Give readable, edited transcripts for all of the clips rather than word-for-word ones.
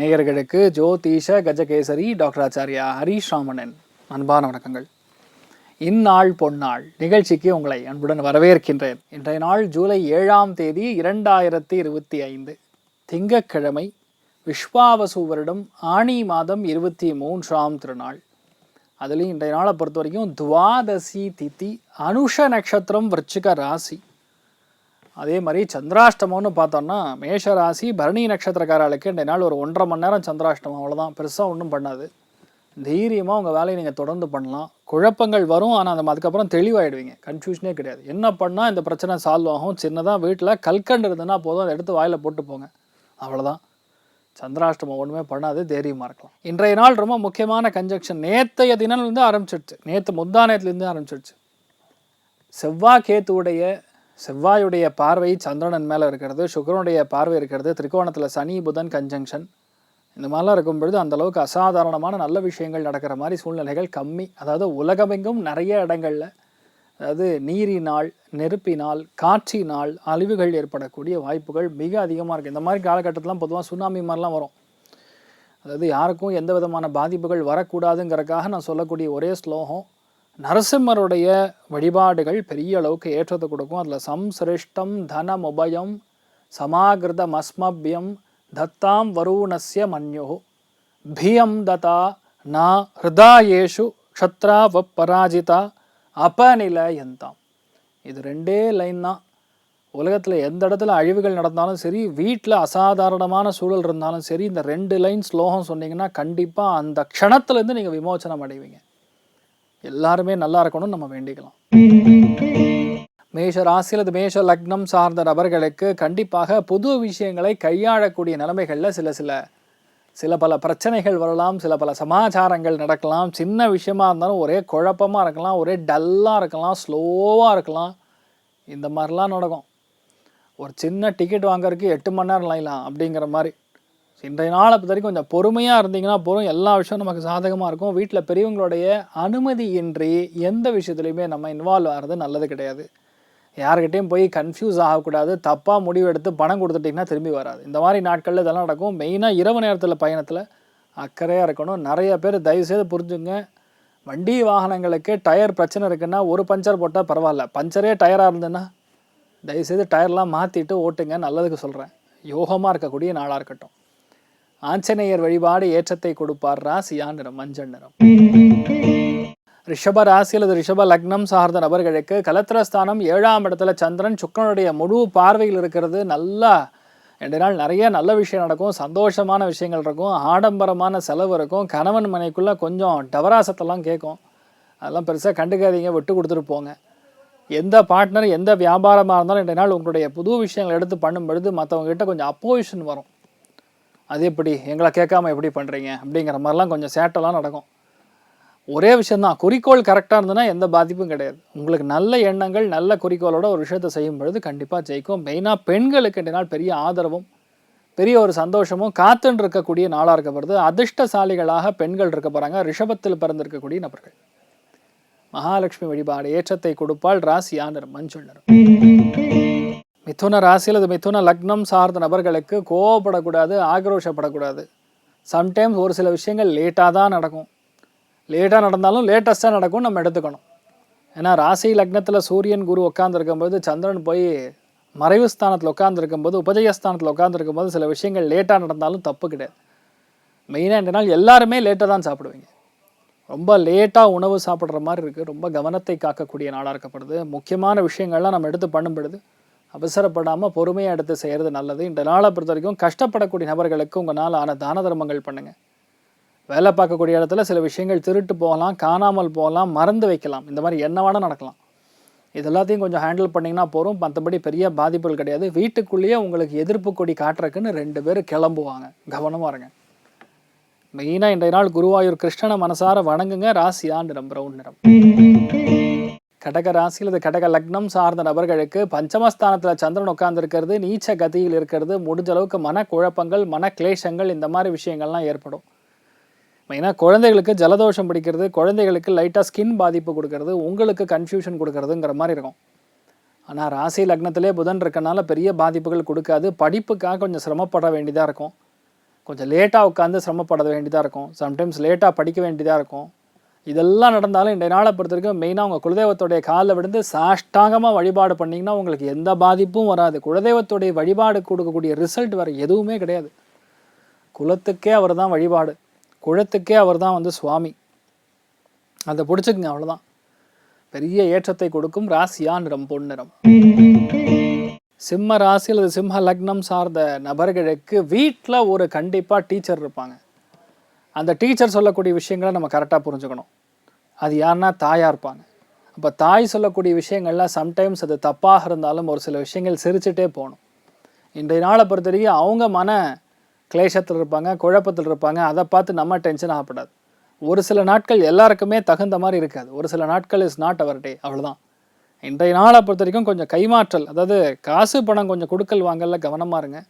நேயர்களுக்கு ஜோதிஷ கஜகேசரி டாக்டர் ஆச்சாரியா ஹரீஷ் ராமனின் அன்பான வணக்கங்கள். இந்நாள் பொன்னாள் நிகழ்ச்சிக்கு உங்களை அன்புடன் வரவேற்கின்றேன். இன்றைய நாள் ஜூலை 7ஆம் தேதி 2025 திங்கட்கிழமை, விஸ்வாவசு வருடம் ஆணி மாதம் 23ஆம் திருநாள். அதுலேயும் இன்றைய நாளை பொறுத்த வரைக்கும் துவாதசி திதி, அனுஷ நட்சத்திரம், விருச்சிக ராசி. அதே மாதிரி சந்திராஷ்டமம்னு பார்த்தோம்னா மேஷ ராசி பரணி நட்சத்திரக்காரர்களுக்கு இன்றைய நாள் ஒரு 1.5 மணி நேரம் சந்திராஷ்டமம், அவ்வளோதான். பெருசாக ஒன்றும் பண்ணாது. தைரியமாக உங்கள் வேலையை நீங்கள் தொடர்ந்து பண்ணலாம். குழப்பங்கள் வரும், ஆனால் நம்ம அதுக்கப்புறம் தெளிவாயிடுவீங்க. கன்ஃபியூஷனே கிடையாது. என்ன பண்ணால் இந்த பிரச்சனை சால்வ் ஆகும். சின்னதாக வீட்டில் கல்கண்டு இருந்ததுன்னா போதும், அதை எடுத்து வாயில் போட்டு போங்க, அவ்வளோதான். சந்திராஷ்டமம் ஒன்றுமே பண்ணாது, தைரியமாக இருக்கலாம். இன்றைய நாள் ரொம்ப முக்கியமான கன்ஜக்ஷன். நேற்றைய தினம்லேருந்து ஆரம்பிச்சிடுச்சு, நேற்று முந்தானத்துலேருந்து ஆரம்பிச்சிடுச்சு. செவ்வாயுடைய பார்வை சந்திரன் மேலே இருக்கிறது, சுக்கிரனுடைய பார்வை இருக்கிறது, திரிகோணத்தில் சனி புதன் கன்ஜங்ஷன், இந்த மாதிரிலாம் இருக்கும் பொழுது அந்தளவுக்கு அசாதாரணமான நல்ல விஷயங்கள் நடக்கிற மாதிரி சூழ்நிலைகள் கம்மி. அதாவது உலகமெங்கும் நிறைய இடங்களில், அதாவது நீரினால், நெருப்பினால், காற்றினால் அழிவுகள் ஏற்படக்கூடிய வாய்ப்புகள் மிக அதிகமாக இருக்குது. இந்த மாதிரி காலகட்டத்திலாம் பொதுவாக சுனாமி மாதிரிலாம் வரும். அதாவது யாருக்கும் எந்த விதமான பாதிப்புகள் வரக்கூடாதுங்கிறதுக்காக நான் சொல்லக்கூடிய ஒரே ஸ்லோகம், நரசிம்மருடைய வழிபாடுகள் பெரிய அளவுக்கு ஏற்றத்தை கொடுக்கும். அதில் சம்சிருஷ்டம் தனமுபயம் சமாகிருதம் அஸ்மபியம் தத்தாம் வருணஸ்ய மன்யோ பியம் ததா நா ஹிருதாயேஷு க்ஷத்ரா பராஜிதா அபநிலயந்தாம். இது 2 லைன் தான். உலகத்தில் எந்த இடத்துல அழிவுகள் நடந்தாலும் சரி, வீட்டில் அசாதாரணமான சூழல் இருந்தாலும் சரி, இந்த 2 லைன் ஸ்லோகம் சொன்னீங்கன்னா கண்டிப்பாக அந்த க்ஷணத்துலேருந்து நீங்கள் விமோச்சனம் அடைவீங்க. எல்லாருமே நல்லா இருக்கணும்னு நம்ம வேண்டிக்கலாம். மேஷ ராசியில் அது மேஷ லக்னம் சார்ந்த நபர்களுக்கு கண்டிப்பாக புது விஷயங்களை கையாளக்கூடிய நிலைமைகளில் சில பல பிரச்சனைகள் வரலாம், சில பல சமாச்சாரங்கள் நடக்கலாம். சின்ன விஷயமா இருந்தாலும் ஒரே குழப்பமாக இருக்கலாம், ஒரே டல்லாக இருக்கலாம், ஸ்லோவாக இருக்கலாம். இந்த மாதிரிலாம் நடக்கும். ஒரு சின்ன டிக்கெட் வாங்குறதுக்கு 8 மணி நேரம் லைன்லாம் அப்படிங்கிற மாதிரி. இன்றைய நாளை பொறுத்த வரைக்கும் கொஞ்சம் பொறுமையாக இருந்தீங்கன்னா போதும், எல்லா விஷயம் நமக்கு சாதகமாக இருக்கும். வீட்டில் பெரியவங்களுடைய அனுமதியின்றி எந்த விஷயத்துலையுமே நம்ம இன்வால்வ் ஆகிறது நல்லது கிடையாது. யார்கிட்டையும் போய் கன்ஃபியூஸ் ஆகக்கூடாது. தப்பாக முடிவு எடுத்து பணம் கொடுத்துட்டிங்கன்னா திரும்பி வராது. இந்த மாதிரி நாட்களில் இதெல்லாம் நடக்கும். மெயினாக இரவு நேரத்தில் பயணத்தில் அக்கறையாக இருக்கணும். நிறைய பேர் தயவுசெய்து புரிஞ்சுங்க, வண்டி வாகனங்களுக்கு டயர் பிரச்சனை இருக்குன்னா ஒரு பஞ்சர் போட்டால் பரவாயில்ல, பஞ்சரே டயராக இருந்ததுன்னா தயவுசெய்து டயர்லாம் மாற்றிட்டு ஓட்டுங்க, நல்லதுக்கு சொல்கிறேன். யோகமாக இருக்கக்கூடிய நாளாக இருக்கட்டும். ஆஞ்சநேயர் வழிபாடு ஏற்றத்தை கொடுப்பார். ராசியா நிறம் மஞ்சள் நிறம். ரிஷப ராசி அல்லது ரிஷப லக்னம் சார்ந்த நபர்களுக்கு கலத்திரஸ்தானம் 7ஆம் இடத்துல சந்திரன் சுக்கிரனுடைய முழு பார்வையில் இருக்கிறது. நல்லா 2 நாள் நிறைய நல்ல விஷயம் நடக்கும், சந்தோஷமான விஷயங்கள் இருக்கும், ஆடம்பரமான செலவு இருக்கும். கணவன் மனைக்குள்ளே கொஞ்சம் டவராசத்தெல்லாம் கேட்கும். அதெல்லாம் பெருசாக கண்டுக்காதீங்க, விட்டு கொடுத்துட்டு போங்க. எந்த பார்ட்னர் எந்த வியாபாரமாக இருந்தாலும் 2 நாள் உங்களுடைய புது விஷயங்கள் எடுத்து பண்ணும் பொழுது மற்றவங்ககிட்ட கொஞ்சம் அப்போசிஷன் வரும். அது எப்படி எங்களை கேட்காம எப்படி பண்ணுறீங்க அப்படிங்கிற மாதிரிலாம் கொஞ்சம் சேட்டெல்லாம் நடக்கும். ஒரே விஷயந்தான், குறிக்கோள் கரெக்டாக இருந்ததுன்னா எந்த பாதிப்பும் கிடையாது. உங்களுக்கு நல்ல எண்ணங்கள், நல்ல குறிக்கோளோட ஒரு விஷயத்தை செய்யும் பொழுது கண்டிப்பாக ஜெயிக்கும். மெயினாக பெண்களுக்கு 2 நாள் பெரிய ஆதரவும் பெரிய ஒரு சந்தோஷமும் காத்துன்னு இருக்கக்கூடிய நாளாக இருக்கப்படுது. அதிர்ஷ்டசாலிகளாக பெண்கள் இருக்க போகிறாங்க. ரிஷபத்தில் பிறந்திருக்கக்கூடிய நபர்கள். மகாலட்சுமி வழிபாடு ஏற்றத்தை கொடுப்பாள். ராசியா நிறம் மஞ்சள் நிறம். மிதுன ராசியில் அது மிதுன லக்னம் சார்ந்த நபர்களுக்கு கோவப்படக்கூடாது, ஆக்ரோஷப்படக்கூடாது. சம்டைம்ஸ் ஒரு சில விஷயங்கள் லேட்டாக தான் நடக்கும். லேட்டாக நடந்தாலும் லேட்டஸ்ட்டாக நடக்கும், நம்ம எடுத்துக்கணும். ஏன்னா ராசி லக்னத்தில் சூரியன் குரு உட்காந்துருக்கும்போது, சந்திரன் போய் மறைவு ஸ்தானத்தில் உட்காந்துருக்கும்போது, உபஜயஸ்தானத்தில் உட்காந்துருக்கும்போது சில விஷயங்கள் லேட்டாக நடந்தாலும் தப்பு கிடையாது. மெயினாக இந்த நாள் எல்லாருமே லேட்டாக தான் சாப்பிடுவீங்க. ரொம்ப லேட்டாக உணவு சாப்பிட்ற மாதிரி இருக்குது. ரொம்ப கவனத்தை காக்கக்கூடிய நாளாக இருக்கப்படுது. முக்கியமான விஷயங்கள்லாம் நம்ம எடுத்து பண்ணும் பொழுது அவசரப்படாமல் பொறுமையாக எடுத்து செய்கிறது நல்லது. இந்த நாளை பொறுத்த வரைக்கும் கஷ்டப்படக்கூடிய நபர்களுக்கு உங்கள் நாள் ஆன தான தர்மங்கள் பண்ணுங்கள். வேலை பார்க்கக்கூடிய இடத்துல சில விஷயங்கள் திருட்டு போகலாம், காணாமல் போகலாம், மறந்து வைக்கலாம். இந்த மாதிரி என்ன வேணால் நடக்கலாம். இது எல்லாத்தையும் கொஞ்சம் ஹேண்டில் பண்ணிங்கன்னா போகிறோம். மற்றபடி பெரிய பாதிப்புகள் கிடையாது. வீட்டுக்குள்ளேயே உங்களுக்கு எதிர்ப்பு கொடி காட்டுறதுக்குன்னு 2 பேர் கிளம்புவாங்க. கவனமாக இருங்க. மெயினாக இன்றைய நாள் குருவாயூர் கிருஷ்ணனை மனசார வணங்குங்க. ராசியா நிறம் பிரவுன் நிறம். கடக ராசியில் இது கடக லக்னம் சார்ந்த நபர்களுக்கு பஞ்சமஸ்தானத்தில் சந்திரன் உட்கார்ந்துருக்கிறது, நீச்ச கதியில் இருக்கிறது. முடிஞ்ச அளவுக்கு மனக்குழப்பங்கள், மனக்லேஷங்கள், இந்த மாதிரி விஷயங்கள்லாம் ஏற்படும். மெயினாக குழந்தைகளுக்கு ஜலதோஷம் பிடிக்கிறது, குழந்தைகளுக்கு லைட்டாக ஸ்கின் பாதிப்பு கொடுக்கறது, உங்களுக்கு கன்ஃபியூஷன் கொடுக்கறதுங்கிற மாதிரி இருக்கும். ஆனால் ராசி லக்னத்திலே புதன் இருக்கனால பெரிய பாதிப்புகள் கொடுக்காது. படிப்புக்காக கொஞ்சம் சிரமப்பட வேண்டியதாக இருக்கும். கொஞ்சம் லேட்டாக உட்காந்து சிரமப்பட வேண்டியதாக இருக்கும், சம்டைம்ஸ் லேட்டாக படிக்க வேண்டியதாக இருக்கும். இதெல்லாம் நடந்தாலும் இன்றைய நாளை பொறுத்த வரைக்கும் மெயினாக உங்கள் குலதெய்வத்துடைய காலில் விழுந்து சாஷ்டாங்கமாக வழிபாடு பண்ணிங்கன்னா உங்களுக்கு எந்த பாதிப்பும் வராது. குலதெய்வத்துடைய வழிபாடு கொடுக்கக்கூடிய ரிசல்ட் வேறு எதுவுமே கிடையாது. குலத்துக்கே அவர் தான் வழிபாடு, குலத்துக்கே அவர் தான் வந்து சுவாமி. அதை பிடிச்சிக்குங்க, அவ்வளோதான். பெரிய ஏற்றத்தை கொடுக்கும் ராசியா நிறம் பொன்னிறம். சிம்ம ராசி அல்லது சிம்ம லக்னம் சார்ந்த நபர்களுக்கு வீட்டில் ஒரு கண்டிப்பாக டீச்சர் இருப்பாங்க. அந்த டீச்சர் சொல்லக்கூடிய விஷயங்களை நம்ம கரெக்டாக புரிஞ்சுக்கணும். அது யாருன்னா தாயாக இருப்பாங்க. அப்போ தாய் சொல்லக்கூடிய விஷயங்கள்லாம் சம்டைம்ஸ் அது தப்பாக இருந்தாலும் ஒரு சில விஷயங்கள் சிரிச்சுட்டே போகணும். இன்றைய நாளை பொறுத்த வரைக்கும் அவங்க மன கிளேஷத்தில் இருப்பாங்க, குழப்பத்தில் இருப்பாங்க. அதை பார்த்து நம்ம டென்ஷன் ஆகப்படாது. ஒரு சில நாட்கள் எல்லாருக்குமே தகுந்த மாதிரி இருக்காது. ஒரு சில நாட்கள் இஸ் நாட் அவர் டே, அவ்வளோதான். இன்றைய நாளை பொறுத்த வரைக்கும் கொஞ்சம் கைமாற்றல், அதாவது காசு பணம் கொஞ்சம் கொடுக்கல் வாங்கல கவனமாக இருங்க.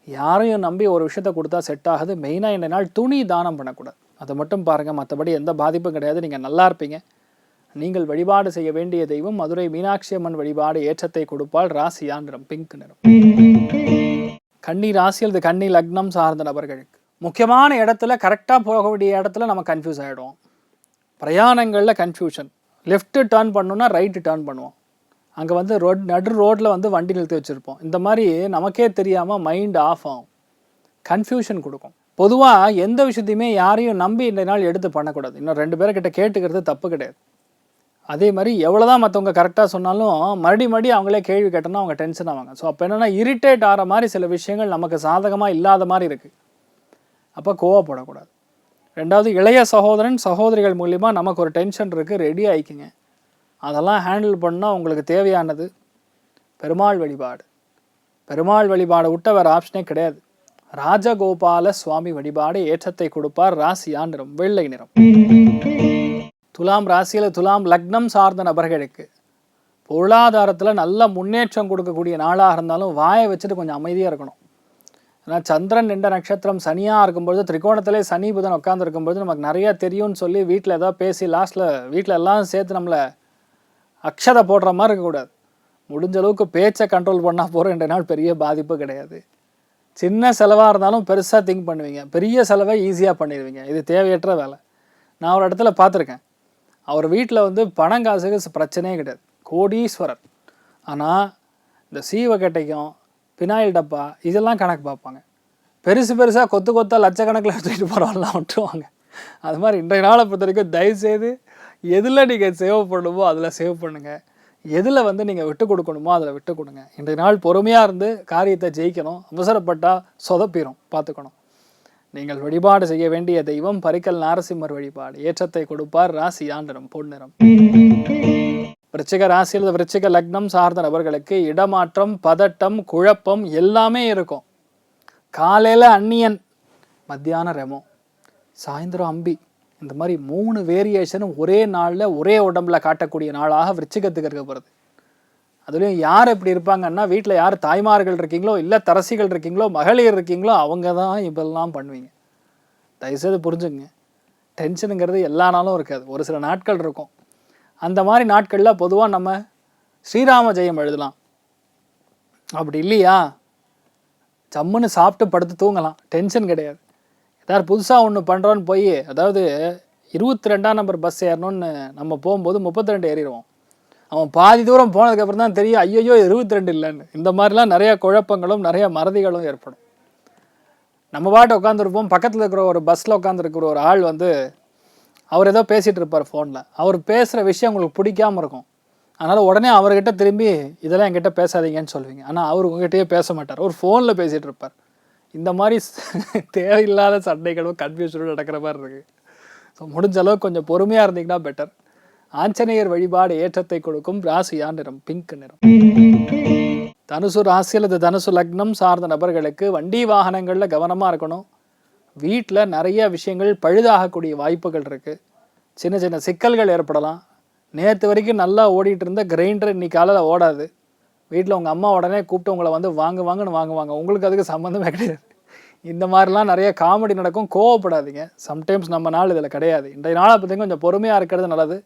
யாரையும் நம்பி ஒரு விஷயத்தை கொடுத்தா செட் ஆகுது. மெயினாக இந்த நாள் துணி தானம் பண்ணக்கூடாது, அதை மட்டும் பாருங்கள். மற்றபடி எந்த பாதிப்பும் கிடையாது, நீங்கள் நல்லா இருப்பீங்க. நீங்கள் வழிபாடு செய்ய வேண்டிய தெய்வம் மதுரை மீனாட்சி அம்மன் வழிபாடு ஏற்றத்தை கொடுப்பால். ராசியா நிறம் பிங்க் நிறம். கன்னி ராசி அல்லது கன்னி லக்னம் சார்ந்த நபர்களுக்கு முக்கியமான இடத்துல கரெக்டாக போக வேண்டிய இடத்துல நம்ம கன்ஃபியூஸ் ஆகிடுவோம். பிரயாணங்களில் கன்ஃபியூஷன். லெஃப்ட்டு டேர்ன் பண்ணோன்னா ரைட்டு டேர்ன் பண்ணுவோம். அங்கே வந்து நடு ரோட்டில் வந்து வண்டி நிறுத்தி வச்சுருப்போம். இந்த மாதிரி நமக்கே தெரியாமல் மைண்ட் ஆஃப் ஆகும், கன்ஃபியூஷன் கொடுக்கும். பொதுவாக எந்த விஷயத்தையுமே யாரையும் நம்பி இந்த நாள் எடுத்து பண்ணக்கூடாது. இன்னும் 2 பேர்கிட்ட கேட்டுக்கிறது தப்பு கிடையாது. அதே மாதிரி எவ்வளோதான் மற்றவங்க கரெக்டாக சொன்னாலும் மறுபடி அவங்களே கேள்வி கேட்டோன்னா அவங்க டென்ஷன் ஆவாங்க. ஸோ அப்போ என்னென்னா இரிட்டேட் ஆகிற மாதிரி சில விஷயங்கள் நமக்கு சாதகமாக இல்லாத மாதிரி இருக்குது. அப்போ கோவப்படக்கூடாது. 2வது இளைய சகோதரன் சகோதரிகள் மூலிமா நமக்கு ஒரு டென்ஷன் இருக்குது, ரெடி ஆகிக்குங்க. அதெல்லாம் ஹேண்டில் பண்ணால் உங்களுக்கு தேவையானது பெருமாள் வழிபாடு. பெருமாள் வழிபாடை விட்ட வேறு ஆப்ஷனே கிடையாது. ராஜகோபால சுவாமி வழிபாடு ஏற்றத்தை கொடுப்பார். ராசியா நிறம் வெள்ளை நிறம். துலாம் ராசியில் துலாம் லக்னம் சார்ந்த நபர்களுக்கு பொருளாதாரத்தில் நல்ல முன்னேற்றம் கொடுக்கக்கூடிய நாளாக இருந்தாலும் வாயை வச்சுட்டு கொஞ்சம் அமைதியாக இருக்கணும். ஏன்னா சந்திரன் நின்ற நட்சத்திரம் சனியாக இருக்கும்பொழுது, திரிகோணத்திலே சனி புதன் உட்காந்து இருக்கும்பொழுது நமக்கு நிறையா தெரியும்னு சொல்லி வீட்டில் ஏதாவது பேசி லாஸ்ட்டில் வீட்டில் எல்லாம் சேர்த்து நம்மளை அக்ஷதை போடுற மாதிரி இருக்கக்கூடாது. முடிஞ்ச அளவுக்கு பேச்சை கண்ட்ரோல் பண்ணால் போகிற 2 நாள் பெரிய பாதிப்பு கிடையாது. சின்ன செலவாக இருந்தாலும் பெருசாக திங்க் பண்ணுவீங்க, பெரிய செலவை ஈஸியாக பண்ணிடுவீங்க. இது தேவையற்ற வேலை. நான் ஒரு இடத்துல பார்த்துருக்கேன், அவர் வீட்டில் வந்து பணம் காசுக்கு பிரச்சனையே கிடையாது, கோடீஸ்வரர். ஆனால் இந்த சீவக்கட்டைக்கும் பினாயில் டப்பா இதெல்லாம் கணக்கு பார்ப்பாங்க. பெருசாக கொத்தாக லட்சக்கணக்கில் எடுத்துகிட்டு போகிறவங்களாம் விட்டுருவாங்க. அது மாதிரி இன்றைய நாளை பொறுத்த வரைக்கும் தயவுசெய்து எதில் நீங்கள் சேவ் பண்ணணுமோ அதில் சேவ் பண்ணுங்கள், எதில் வந்து நீங்கள் விட்டு கொடுக்கணுமோ அதில் விட்டு கொடுங்க. இன்றைய நாள் பொறுமையாக இருந்து காரியத்தை ஜெயிக்கணும். அவசரப்பட்டால் சொதப்பிடும், பார்த்துக்கணும். நீங்கள் வழிபாடு செய்ய வேண்டிய தெய்வம் பரிக்கல் நாரசிம்மர் வழிபாடு ஏற்றத்தை கொடுப்பார். ராசியா நிறம் பொன்னிறம். விருச்சிக ராசியில் விருச்சிக லக்னம் சார்ந்த நபர்களுக்கு இடமாற்றம், பதட்டம், குழப்பம் எல்லாமே இருக்கும். காலையில் அந்நியன், மத்தியானம் ரெமோ, சாயந்தரம் அம்பி, இந்த மாதிரி 3 வேரியேஷனும் ஒரே நாளில் ஒரே உடம்புல காட்டக்கூடிய நாளாக விருச்சிகத்துக்கு இருக்கப்படுது. அதுலேயும் யார் எப்படி இருப்பாங்கன்னா, வீட்டில் யார் தாய்மார்கள் இருக்கீங்களோ, இல்லை தரசிகள் இருக்கீங்களோ, மகளிர் இருக்கீங்களோ, அவங்க தான் இப்பெல்லாம் பண்ணுவீங்க. தயவுசெய்து புரிஞ்சுங்க. டென்ஷனுங்கிறது எல்லா நாளும் இருக்காது, ஒரு சில நாட்கள் இருக்கும். அந்த மாதிரி நாட்களில் பொதுவாக நம்ம ஸ்ரீராம ஜெயம் எழுதலாம். அப்படி இல்லையா சம்முன்னு சாப்பிட்டு படுத்து தூங்கலாம், டென்ஷன் கிடையாது. ஏதாவது புதுசாக ஒன்று பண்ணுறோன்னு போய், அதாவது 22ஆம் நம்பர் பஸ் ஏறணும்னு நம்ம போகும்போது 32 ஏறிடுவோம். அவன் பாதி தூரம் போனதுக்கப்புறம் தான் தெரியும் ஐயோ 22 இல்லைன்னு. இந்த மாதிரிலாம் நிறையா குழப்பங்களும் நிறைய மறதிகளும் ஏற்படும். நம்ம பாட்டு உட்காந்துருப்போம், பக்கத்தில் இருக்கிற ஒரு பஸ்ஸில் உட்காந்துருக்கிற ஒரு ஆள் வந்து அவர் ஏதோ பேசிகிட்டு இருப்பார் ஃபோனில். அவர் பேசுகிற விஷயம் உங்களுக்கு பிடிக்காமல் இருக்கும். அதனால் உடனே அவர்கிட்ட திரும்பி இதெல்லாம் என்கிட்ட பேசாதீங்கன்னு சொல்லுவீங்க. ஆனால் அவர் உங்ககிட்டயே பேச மாட்டார், ஒரு ஃபோனில் பேசிகிட்டு இருப்பார். இந்த மாதிரி தேவையில்லாத சண்டைகளும் கன்ஃபியூஷனும் நடக்கிற மாதிரி இருக்குது. ஸோ முடிஞ்ச அளவுக்கு கொஞ்சம் பொறுமையாக இருந்தீங்கன்னா பெட்டர். ஆஞ்சநேயர் வழிபாடு ஏற்றத்தை கொடுக்கும். ராசியா நிறம் பிங்க் நிறம். தனுசு ராசி அல்லது தனுசு லக்னம் சார்ந்த நபர்களுக்கு வண்டி வாகனங்களில் கவனமாக இருக்கணும். வீட்டில் நிறைய விஷயங்கள் பழுதாகக்கூடிய வாய்ப்புகள் இருக்குது. சின்ன சின்ன சிக்கல்கள் ஏற்படலாம். நேற்று வரைக்கும் நல்லா ஓடிட்டு இருந்த கிரைண்டர் இன்னைக்கு காலையில் ஓடாது. வீட்டில் உங்கள் அம்மா உடனே கூப்பிட்டு உங்களை வந்து வாங்குன்னு வாங்குவாங்க, உங்களுக்கு அதுக்கு சம்மந்தமே கிடையாது. இந்த மாதிரிலாம் நிறைய காமெடி நடக்கும். கோவப்படாதீங்க, சம்டைம்ஸ் நம்ம நாள் இதில் கிடையாது. இன்றைய நாளை பற்றி கொஞ்சம் பொறுமையாக இருக்கிறது நல்லது.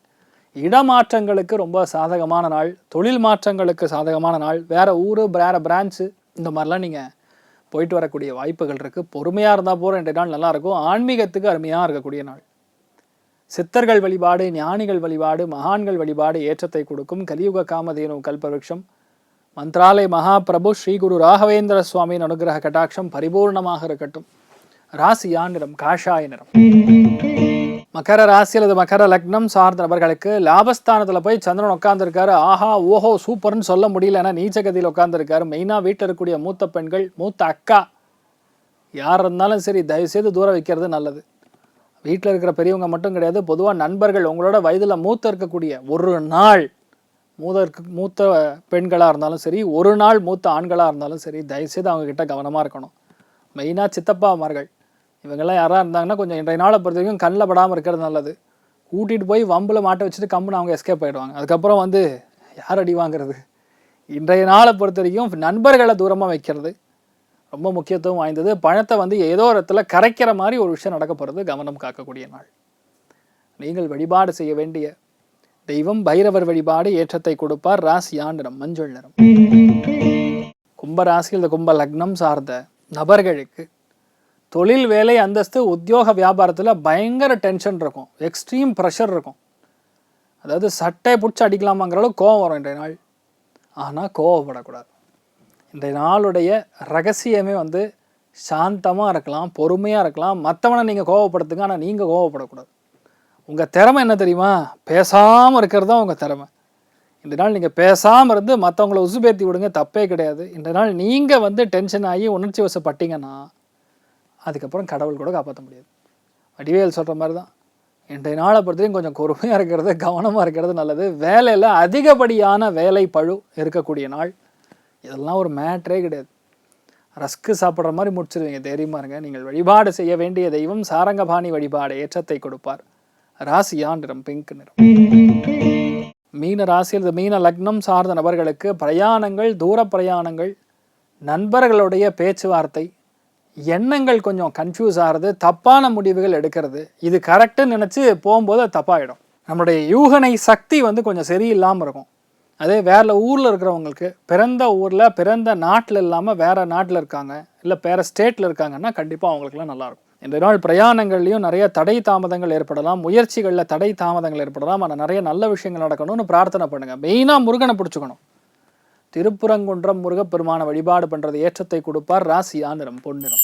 இடமாற்றங்களுக்கு ரொம்ப சாதகமான நாள், தொழில் மாற்றங்களுக்கு சாதகமான நாள், வேறு ஊர் வேறு பிரான்ச்சு இந்த மாதிரிலாம் நீங்கள் போயிட்டு வரக்கூடிய வாய்ப்புகள் இருக்குது. பொறுமையாக இருந்தால் போகிற 2 நாள் நல்லாயிருக்கும். ஆன்மீகத்துக்கு அருமையாக இருக்கக்கூடிய நாள். சித்தர்கள் வழிபாடு, ஞானிகள் வழிபாடு, மகான்கள் வழிபாடு ஏற்றத்தை கொடுக்கும். கலியுக காமதேனு கல்பவருஷம் மந்த்ராலய மகாபிரபு ஸ்ரீ குரு ராகவேந்திர சுவாமியின் அனுகிரக கட்டாட்சம் பரிபூர்ணமாக இருக்கட்டும். ராசியா நிறம் காஷாய நிறம். மகர ராசி அல்லது மகர லக்னம் சார்ந்த நபர்களுக்கு லாபஸ்தானத்தில் போய் சந்திரன் உட்காந்துருக்காரு. ஆஹா ஓஹோ சூப்பர்னு சொல்ல முடியல, ஏன்னா நீச்சகதியில் உட்காந்துருக்காரு. மெயினாக வீட்டில் இருக்கக்கூடிய மூத்த பெண்கள், மூத்த அக்கா யார் இருந்தாலும் சரி தயவுசெய்து தூரம் வைக்கிறது நல்லது. வீட்டில் இருக்கிற பெரியவங்க மட்டும் கிடையாது, பொதுவாக நண்பர்கள் உங்களோட வயதில் மூத்த இருக்கக்கூடிய ஒரு நாள் மூத்த பெண்களாக இருந்தாலும் சரி, ஒரு நாள் மூத்த ஆண்களாக இருந்தாலும் சரி, தயவுசெய்து அவங்கக்கிட்ட கவனமாக இருக்கணும். மெயினாக சித்தப்பாமார்கள் இவங்கெல்லாம் யாராக இருந்தாங்கன்னா கொஞ்சம் இன்றைய நாளை பொறுத்த வரைக்கும் கண்ணில் படாமல் இருக்கிறது நல்லது. கூட்டிகிட்டு போய் வம்பில் மாட்ட வச்சுட்டு கம்முன்னு அவங்க எஸ்கேப் ஆகிடுவாங்க. அதுக்கப்புறம் யார் அடி வாங்கிறது? இன்றைய நாளை பொறுத்த வரைக்கும் நண்பர்களை தூரமாக வைக்கிறது ரொம்ப முக்கியத்துவம் வாய்ந்தது. பணத்தை ஏதோ ஒரு இடத்துல கரைக்கிற மாதிரி ஒரு விஷயம் நடக்க போகிறது, கவனம் காக்கக்கூடிய நாள். நீங்கள் வழிபாடு செய்ய வேண்டிய தெய்வம் பைரவர் வழிபாடு ஏற்றத்தை கொடுப்பார். ராசியா நிறம் மஞ்சள் நிறம். கும்ப ராசியில் இந்த கும்ப லக்னம் சார்ந்த நபர்களுக்கு தொழில், வேலை, அந்தஸ்து, உத்தியோக வியாபாரத்தில் பயங்கர டென்ஷன் இருக்கும், எக்ஸ்ட்ரீம் ப்ரெஷர் இருக்கும். அதாவது சட்டை பிடிச்சி அடிக்கலாமாங்கிற அளவுக்கு கோவம் வரும் இன்றைய நாள். ஆனால் கோவப்படக்கூடாது. இன்றைய நாளுடைய ரகசியமே சாந்தமாக இருக்கலாம், பொறுமையாக இருக்கலாம். மற்றவனை நீங்கள் கோவப்படுத்துங்க, ஆனால் நீங்கள் கோவப்படக்கூடாது. உங்கள் திறமை என்ன தெரியுமா? பேசாமல் இருக்கிறது தான் உங்கள் திறமை. இந்த நாள் நீங்கள் பேசாமல் இருந்து மற்றவங்கள உசுபேற்றி விடுங்க, தப்பே கிடையாது. இந்த நாள் நீங்கள் டென்ஷன் ஆகி உணர்ச்சி வசப்பட்டீங்கன்னா அதுக்கப்புறம் கடவுள் கூட காப்பாற்ற முடியாது. வடிவேல் சொல்கிற மாதிரி தான், இன்றைய நாளை பொறுத்தவரைக்கும் கொஞ்சம் பொறுமையாக இருக்கிறது, கவனமாக இருக்கிறது நல்லது. வேலையில் அதிகப்படியான வேலை பழு இருக்கக்கூடிய நாள். இதெல்லாம் ஒரு மேட்ரே கிடையாது. ரஸ்க்கு சாப்பிட்ற மாதிரி முடிச்சிருவீங்க, தைரியமாக இருங்க. நீங்கள் வழிபாடு செய்ய வேண்டிய தெய்வம் சாரங்கபாணி வழிபாடு ஏற்றத்தை கொடுப்பார். ராசியா நிறம் பிங்க் நிறம். மீன ராசியில் மீன லக்னம் சார்ந்த நபர்களுக்கு பிரயாணங்கள், தூர பிரயாணங்கள், நண்பர்களுடைய பேச்சுவார்த்தை, எண்ணங்கள் கொஞ்சம் கன்ஃபியூஸ் ஆகிறது, தப்பான முடிவுகள் எடுக்கிறது. இது கரெக்டுன்னு நினச்சி போகும்போது அது தப்பாகிடும். நம்மளுடைய யூகனை சக்தி கொஞ்சம் சரியில்லாமல் இருக்கும். அதே வேறு ஊரில் இருக்கிறவங்களுக்கு பிறந்த ஊரில் பிறந்த நாட்டில் இல்லாமல் வேறு நாட்டில் இருக்காங்க, இல்லை வேறு ஸ்டேட்டில் இருக்காங்கன்னா கண்டிப்பாக அவங்களுக்குலாம் நல்லாயிருக்கும். இந்த நாள் பிரயாணங்கள்லையும் நிறைய தடை தாமதங்கள் ஏற்படலாம், முயற்சிகளில் தடை தாமதங்கள் ஏற்படலாம். ஆனால் நிறைய நல்ல விஷயங்கள் நடக்கணும்னு பிரார்த்தனை பண்ணுங்கள். மெயினாக முருகனை பிடிச்சிக்கணும். திருப்புறங்குன்றம் முருகப்பெருமான வழிபாடு பண்ணுறது ஏற்றத்தை கொடுப்பார். ராசியா நிறம் பொன்னிறம்.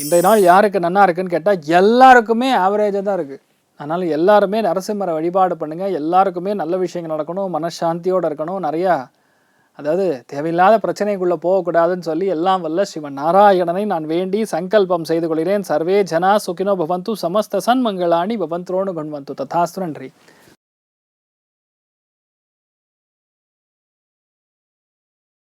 இன்றைய நாள் யாருக்கு நன்னா இருக்குன்னு கேட்டால் எல்லாருக்குமே ஆவரேஜாக தான் இருக்குது. அதனால் எல்லாருமே நரசிம்மரை வழிபாடு பண்ணுங்கள். எல்லாருக்குமே நல்ல விஷயங்கள் நடக்கணும், மனசாந்தியோடு இருக்கணும். நிறையா தேவையில்லாத பிரச்சனைக்குள்ளே போகக்கூடாதுன்னு சொல்லி எல்லாம் வல்ல சிவன் நாராயணனை நான் வேண்டி சங்கல்பம் செய்து கொள்கிறேன். சர்வே ஜனா சுகினோ பவந்து, சமஸ்த சன்மங்களாணி பவந்த்ரோணு குண்வந்து. ததாஸ்து. நன்றி.